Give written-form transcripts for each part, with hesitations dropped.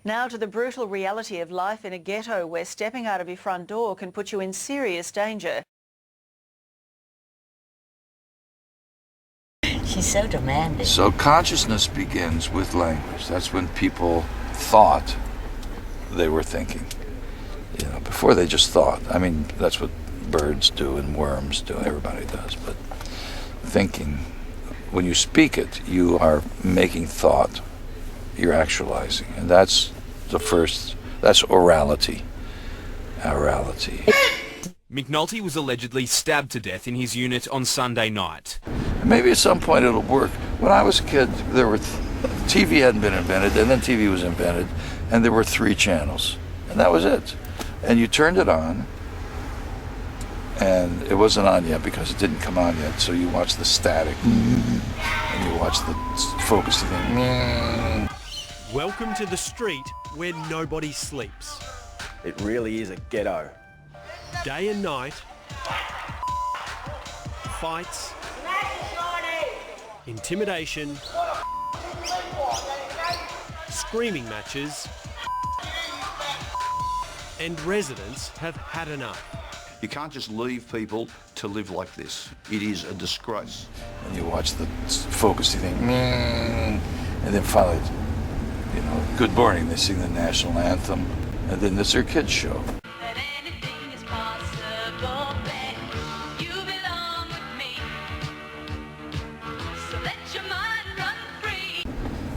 Now to the brutal reality of life in a ghetto where stepping out of your front door can put you in serious danger. She's so demanding. So consciousness begins with language. That's when people thought they were thinking. You know, before they just thought. I mean, that's what birds do and worms do. Everybody does. But thinking, when you speak it, you are making thought. You're actualizing. And that's the first, that's orality. Orality. McNulty was allegedly stabbed to death in his unit on Sunday night. Maybe at some point it'll work. When I was a kid, TV hadn't been invented, and then TV was invented, and there were 3 channels, and that was it. And you turned it on, and it wasn't on yet because it didn't come on yet, so you watched the static, and you watched the focus thing. Welcome to the street where nobody sleeps. It really is a ghetto. Day and night, fights, intimidation, screaming matches, and residents have had enough. You can't just leave people to live like this. It is a disgrace. And you watch the focus thing, and then finally, you know, good morning, they sing the national anthem, and then there's their kids show.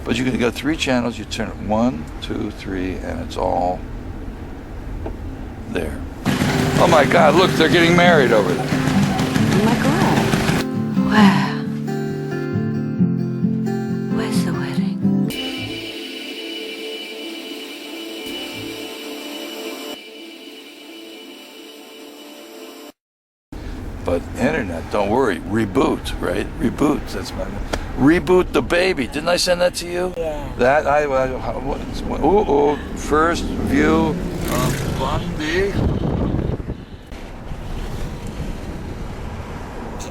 But you can go 3 channels, you turn it 1, 2, 3, and it's all there. Oh my God, look, they're getting married over there. Oh my God. Wow. Where's the wedding? But internet, don't worry, reboot, right? Reboot, that's my Reboot the Baby. Didn't I send that to you? Yeah. That, first view of Bundy.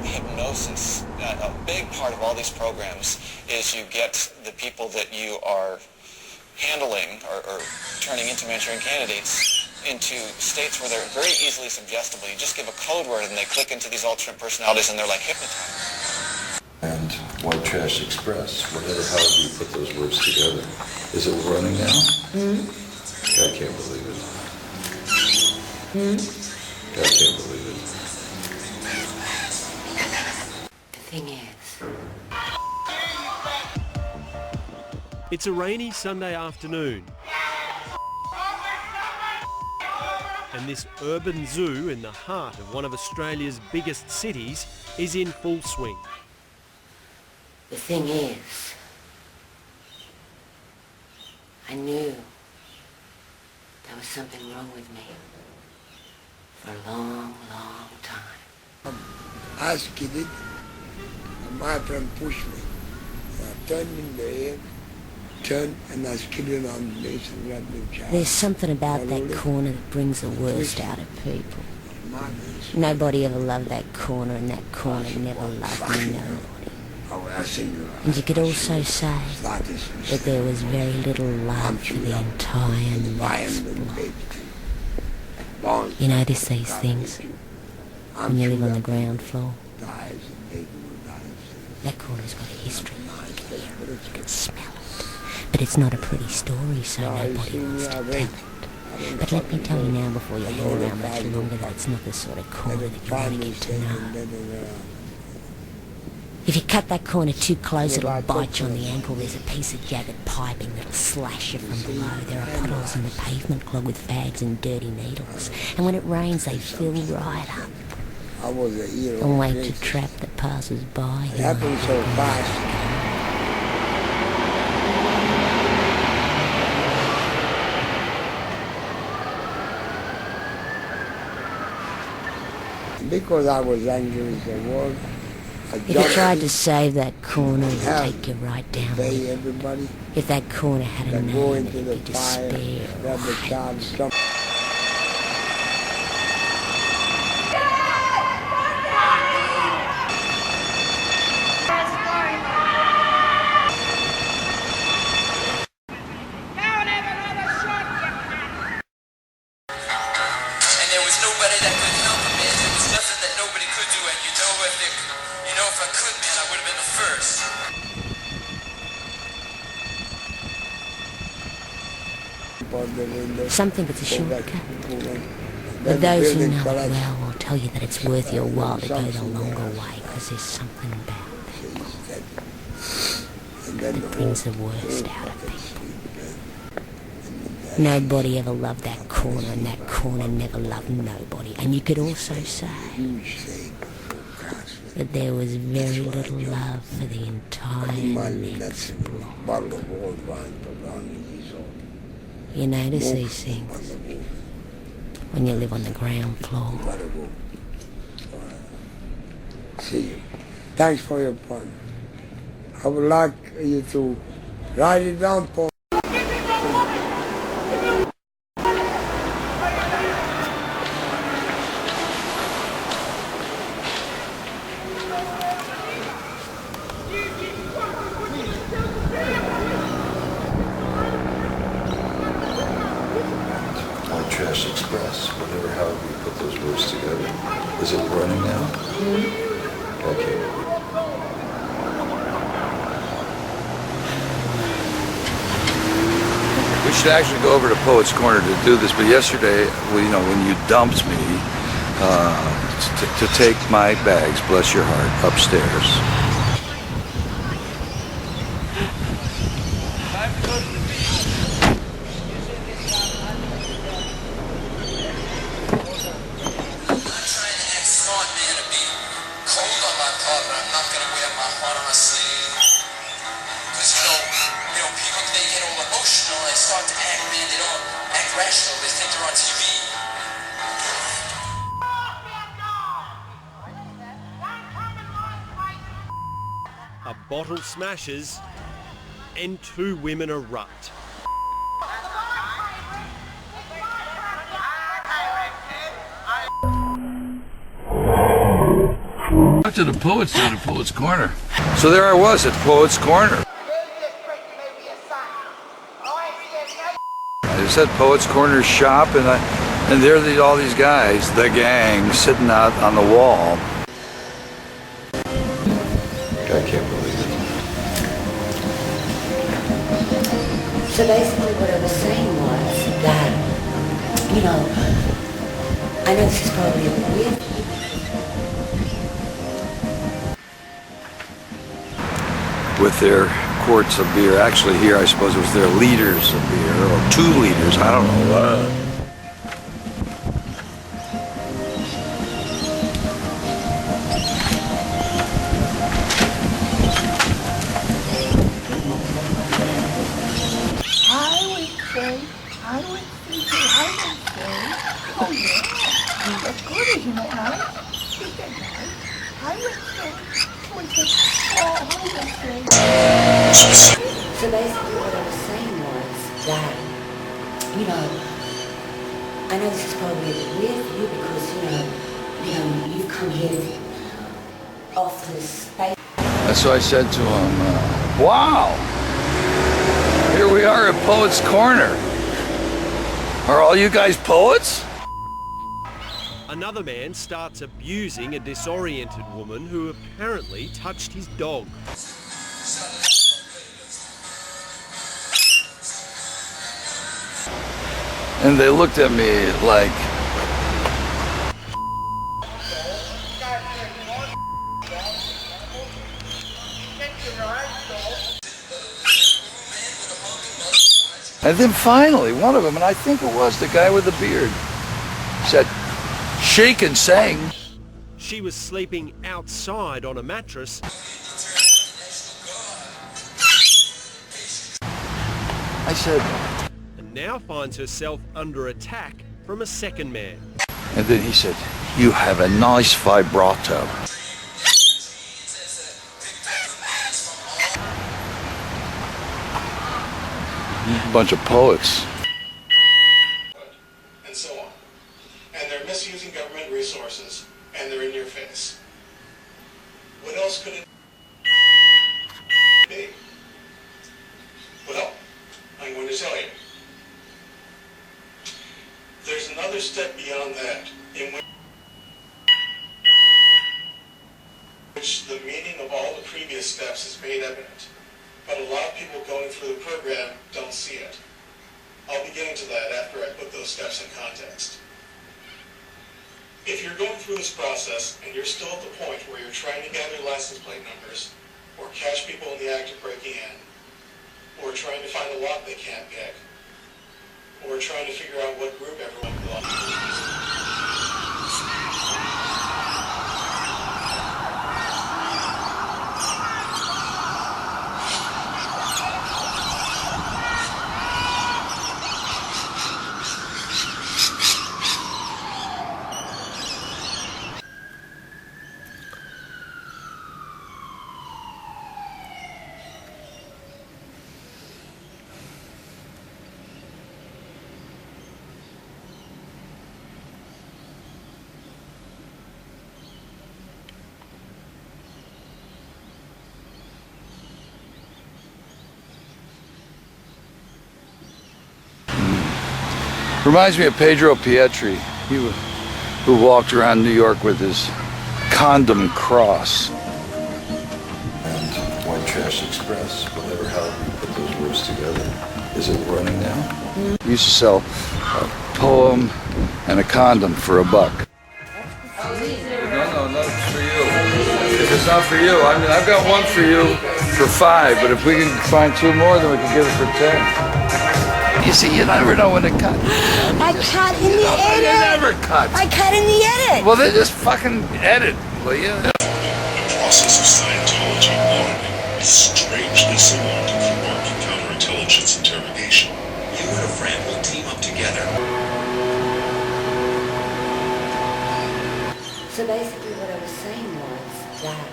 Hypnosis, a big part of all these programs is you get the people that you are handling or turning into Manchurian candidates into states where they're very easily suggestible. You just give a code word and they click into these alternate personalities and they're like hypnotized. And White Trash Express, whatever, however you put those words together. Is it running now? I can't believe it. I can't believe it. The thing is, it's a rainy Sunday afternoon. And this urban zoo in the heart of one of Australia's biggest cities is in full swing. the thing is, I knew there was something wrong with me for a long, long time. I skidded, and my friend pushed me. I turned in the air, turned, and I skidded on the base and grabbed the child. There's something about that corner that brings the worst out of people. Nobody ever loved that corner, and that corner never loved me, nobody. And you could also say that there was very little love for the entire next block. You notice these things when you live on the ground floor. That corner's got a history. You can hear it, you can smell it. But it's not a pretty story, so nobody wants to tell it. But let me tell you now, before you hang around much longer, that it's not the sort of corner that you want to get to know. If you cut that corner too close, it'll bite you on the ankle. There's a piece of jagged piping that'll slash you from below. There are puddles in the pavement clogged with fags and dirty needles. And when it rains, they fill right up. And wait to trap the passers-by. It happened so fast. Because I was angry with the world, if you tried to save that corner, it'd take you right down with it. everybody, If that corner had a go name, into it'd the be fire, despair or grab the child, hate. jump. upon the window. Some think it's a shortcut. Then But the those who building know it collapsed. well will tell you that it's worth your while to go the longer way, because there's something about that And then that brings the worst out of people. Nobody ever loved that corner, and that corner never loved nobody. And you could also say that there was very little love for the entire next block. You notice these things when you live on the ground floor. See you. Thanks for your fun. I would like you to write it down for Trash Express, whatever, how we put those words together. Is it running now? Okay. We should actually go over to Poets Corner to do this, but yesterday, when you dumped me to take my bags, bless your heart, upstairs. A bottle smashes and two women erupt. To the poets down at Poets Corner. So there I was at Poets Corner. I said Poets Corner shop, and there are all these guys, the gang, sitting out on the wall. I can't believe it. So basically what I was saying was that, I know this is probably a bit weird. With their quarts of beer. Actually here I suppose it was their liters of beer, or 2 liters, I don't know. Oh yeah, that's good, isn't it, Alex? Is that right? So basically what I was saying was that, I know this is probably a bit weird for you because, you've come here off the space. And so I said to him, wow, here we are at Poets Corner. Are all you guys poets? Another man starts abusing a disoriented woman who apparently touched his dog. And they looked at me like, and then finally one of them, and I think it was the guy with the beard, said, shake and sang. She was sleeping outside on a mattress. I said, And now finds herself under attack from a second man. and then he said, you have a nice vibrato. Bunch of poets. And so on. And they're misusing government resources, and they're in your face. What else could it be? Well, I'm going to tell you. There's another step beyond that, in which the meaning of all the previous steps is made evident. But a lot of people going through the program don't see it. I'll begin getting to that after I put those steps in context. If you're going through this process and you're still at the point where you're trying to gather license plate numbers, or catch people in the act of breaking in, or trying to find a lock they can't pick, or trying to figure out what group everyone belongs to. Reminds me of Pedro Pietri, who walked around New York with his condom cross. And White Trash Express, whatever, how you put those words together. Is it running now? We used to sell a poem and a condom for $1. No, it's for you. If it's not for you, I mean, I've got one for you for $5, but if we can find 2 more, then we can get it for $10. You see, you never know when to cut. I cut in the edit. You never cut. I cut in the edit. Well, then just fucking edit, will you? The process of Scientology auditing is strangely similar to Clark counterintelligence interrogation. You and a friend will team up together. So basically what I was saying was that...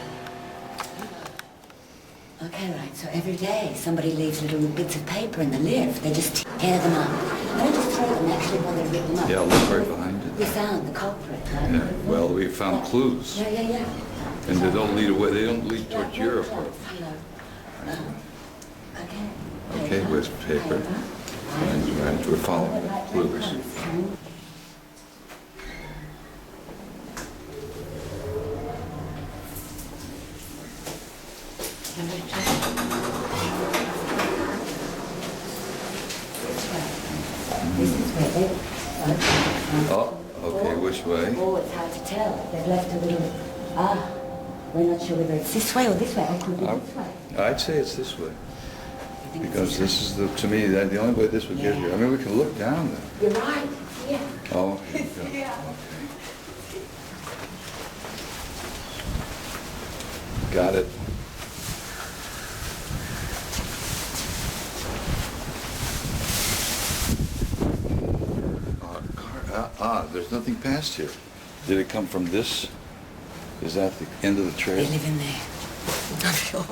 Okay, right, so every day somebody leaves little bits of paper in the lift. They just tear them up. They don't just throw them, actually, when they rip them up. Yeah, look right behind it. We found the culprit, right? Yeah, well, we found clues. Yeah. And they don't lead away, they don't lead towards Europe. Hello. Okay. Okay, with paper. And we're following the clues. Oh, okay, which way? Oh, it's hard to tell. They've left a little... we're not sure whether it's this way or this way. It could be this way. I'd say it's this way. Because this is, to me, the only way this would get here. I mean, we can look down there. You're right. Yeah. Oh, here we go. Yeah. Okay. Got it. There's nothing past here. Did it come from this? Is that the end of the trail? They live in there. I'm sure.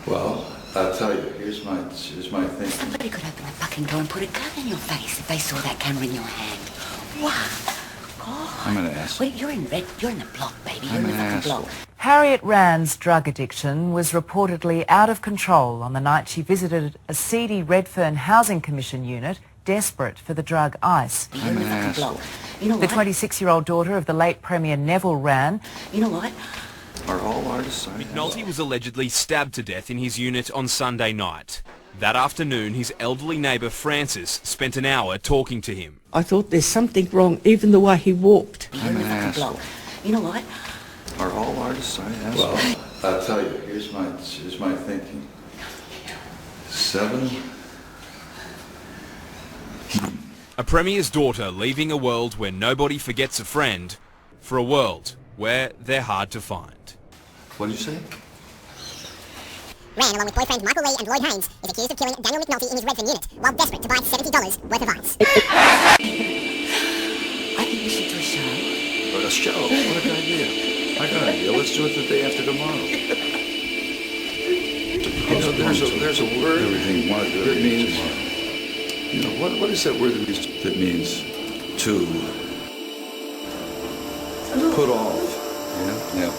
Well, I'll tell you, here's my thinking. Somebody could open the fucking door and put a gun in your face if they saw that camera in your hand. What? God. I'm an asshole. Wait, you're in the block, baby. You're I'm in the an fucking asshole. block. Harriet Rand's drug addiction was reportedly out of control on the night she visited a seedy Redfern Housing Commission unit, desperate for the drug ice. You're in the fucking block. You know The what? 26-year-old daughter of the late Premier Neville Rand. You know what? Are all artists? McNulty was allegedly stabbed to death in his unit on Sunday night. That afternoon, his elderly neighbour Francis spent an hour talking to him. I thought there's something wrong, even the way he walked. You're in the fucking block. You know what? Are all artists assholes? Well, I'll tell you, here's my thinking. 7. A premier's daughter leaving a world where nobody forgets a friend for a world where they're hard to find. What did you say? Rand, along with boyfriends Michael Lee and Lloyd Haynes, is accused of killing Daniel McNulty in his Redfern unit while desperate to buy $70 worth of ice. I think we should do a show. A show? What a good idea. I got an idea. Let's do it the day after tomorrow. You know, there's a word that means, you know, what is that word that means to put off? Yeah.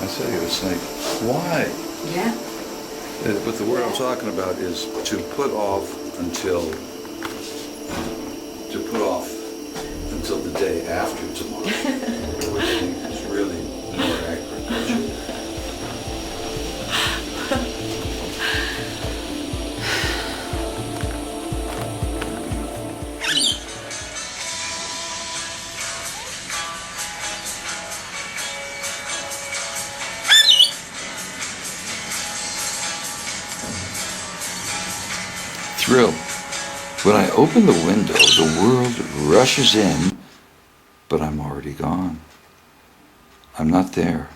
I say it's like, why? Yeah. But the word I'm talking about is to put off until the day after tomorrow. It's really more accurate. Thrill. When I open the window, the world rushes in, but I'm already gone. I'm not there.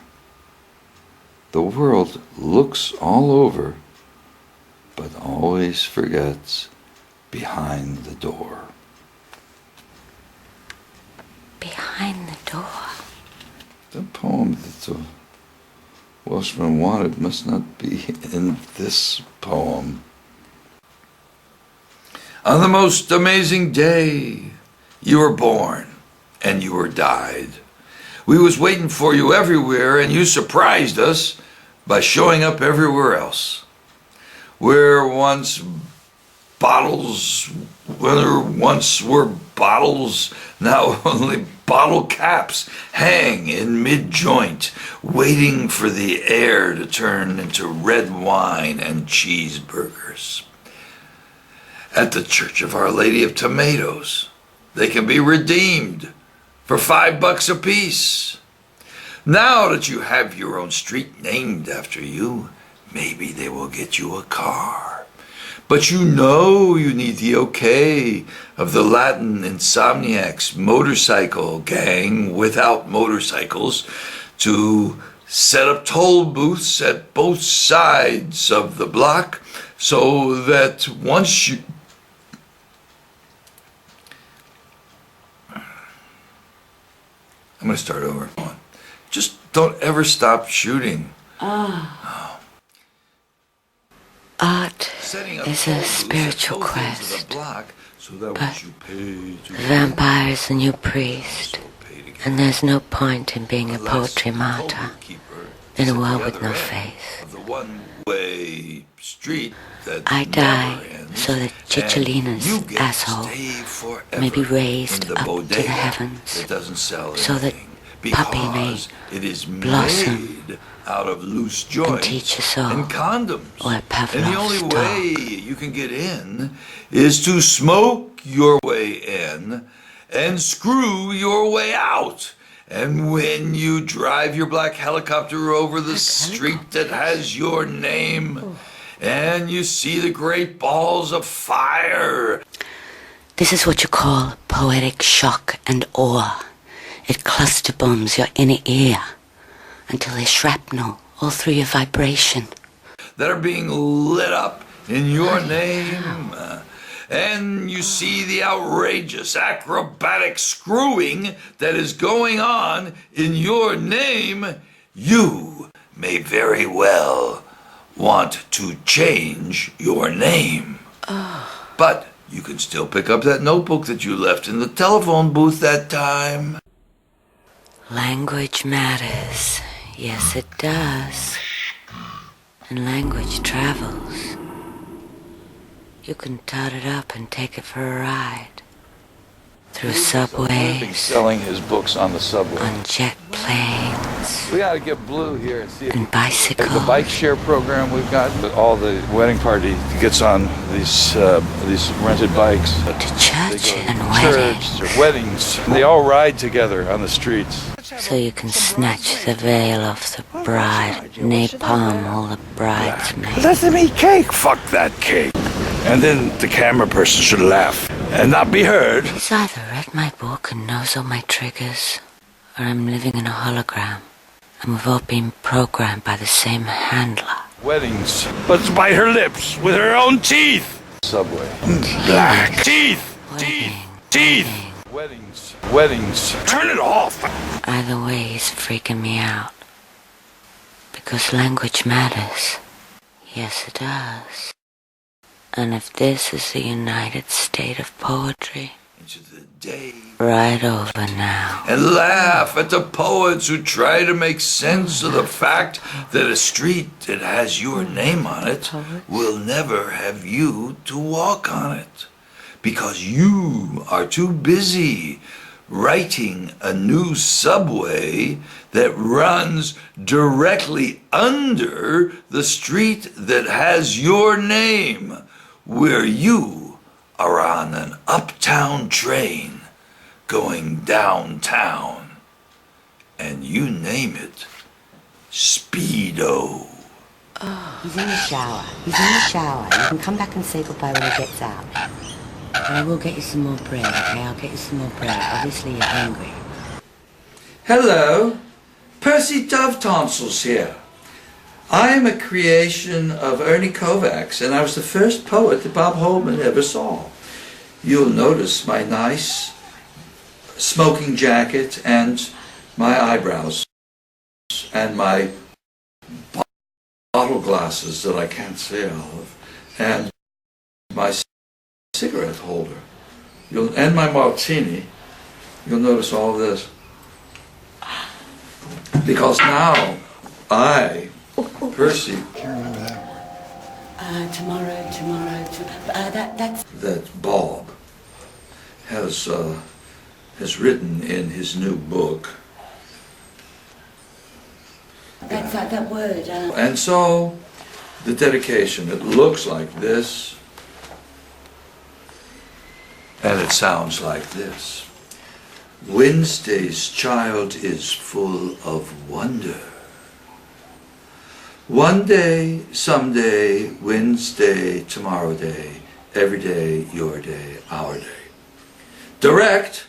The world looks all over, but always forgets behind the door. Behind the door. The poem that the Welshman wanted must not be in this poem. On the most amazing day, you were born and you were died. We was waiting for you everywhere and you surprised us by showing up everywhere else. Where once were bottles, now only bottle caps hang in mid-joint, waiting for the air to turn into red wine and cheeseburgers. At the Church of Our Lady of Tomatoes, they can be redeemed for $5 a piece. Now that you have your own street named after you, maybe they will get you a car. But you know you need the okay of the Latin insomniacs motorcycle gang without motorcycles to set up toll booths at both sides of the block so that once you... I'm going to start over. Just don't ever stop shooting. Art is a spiritual quest, but vampire's a new priest, and there's no point in being a poetry martyr in a world with no faith. I die so that Cicciolina's asshole may be raised up to the heavens, so that Puppy may blossom out of loose and teach us all and condoms. Where And the only Pavlov's way dog. you can get in is to smoke your way in and screw your way out. And when you drive your black helicopter over the street that has your name, and you see the great balls of fire. This is what you call poetic shock and awe. It cluster bombs your inner ear until they shrapnel all through your vibration. That are being lit up in your name. And you see the outrageous acrobatic screwing that is going on in your name. You may very well want to change your name. But you can still pick up that notebook that you left in the telephone booth that time. Language matters. Yes, it does. And language travels. You can tot it up and take it for a ride. Through subways, Selling his books on the subway. on jet planes, We gotta get Blue here and see if and bicycles. the bike share program we've got. All the wedding party gets on these rented bikes. To church and Church or weddings. They all ride together on the streets. So you can snatch the veil off the bride, napalm all the bridesmaids. Let them eat cake. Fuck that cake. And then the camera person should laugh and not be heard. He's either read my book and knows all my triggers, or I'm living in a hologram, and we've all been programmed by the same handler. Weddings. Let's bite her lips with her own teeth. Subway. Black. Teeth. Teeth. Weddings. Weddings. Turn it off. Either way, he's freaking me out. Because language matters. Yes, it does. And if this is the United State of poetry, right over now. And laugh at the poets who try to make sense of the fact that a street that has your name on it will never have you to walk on it. Because you are too busy writing a new subway that runs directly under the street that has your name, where you are on an uptown train going downtown, and you name it Speedo. Oh, he's in the shower. He's in the shower. You can come back and say goodbye when he gets out. But I will get you some more bread, okay? I'll get you some more bread. Obviously you're hungry. Hello, Percy Dove Tonsils here. I am a creation of Ernie Kovacs, and I was the first poet that Bob Holdman ever saw. You'll notice my nice smoking jacket and my eyebrows and my bottle glasses that I can't say of, and my cigarette holder, and my martini. You'll notice all of this. Because now I, Percy, tomorrow, that Bob has written in his new book. That's that word. And so, the dedication, it looks like this, and it sounds like this. Wednesday's child is full of wonder. One day, someday, Wednesday, tomorrow day, every day, your day, our day. Direct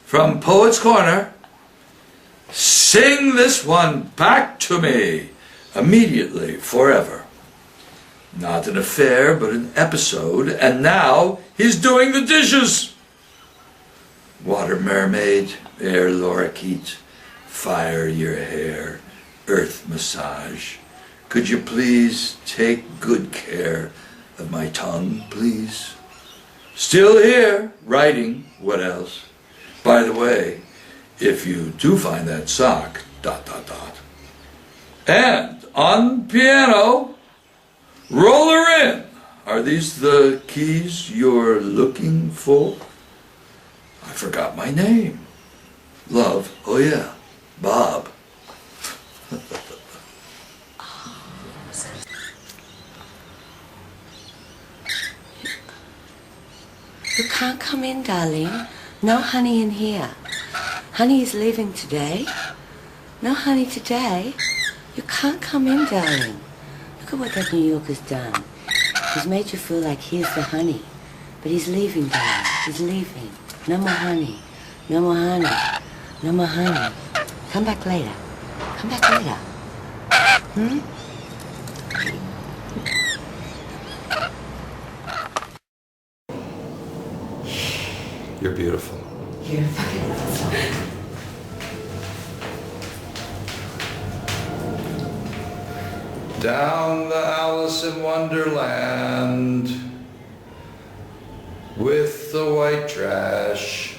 from Poets Corner. Sing this one back to me immediately, forever. Not an affair, but an episode, and now he's doing the dishes. Water mermaid, air lorikeet, fire your hair, earth massage. Could you please take good care of my tongue, please? Still here, writing, what else? By the way, if you do find that sock, ... And on piano, roll her in. Are these the keys you're looking for? I forgot my name. Love, oh yeah, Bob. You can't come in, darling. No honey in here. Honey is leaving today. No honey today. You can't come in, darling. Look at what that New Yorker's done. He's made you feel like here's the honey. But he's leaving, darling. He's leaving. No more honey. No more honey. No more honey. Come back later. Come back later. Hmm? You're beautiful. You're fucking awesome. Down the Alice in Wonderland with the white trash.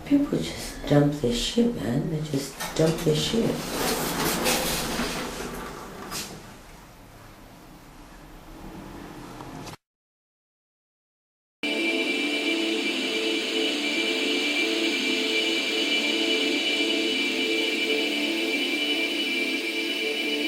People just dump their shit, man. They just dump their shit.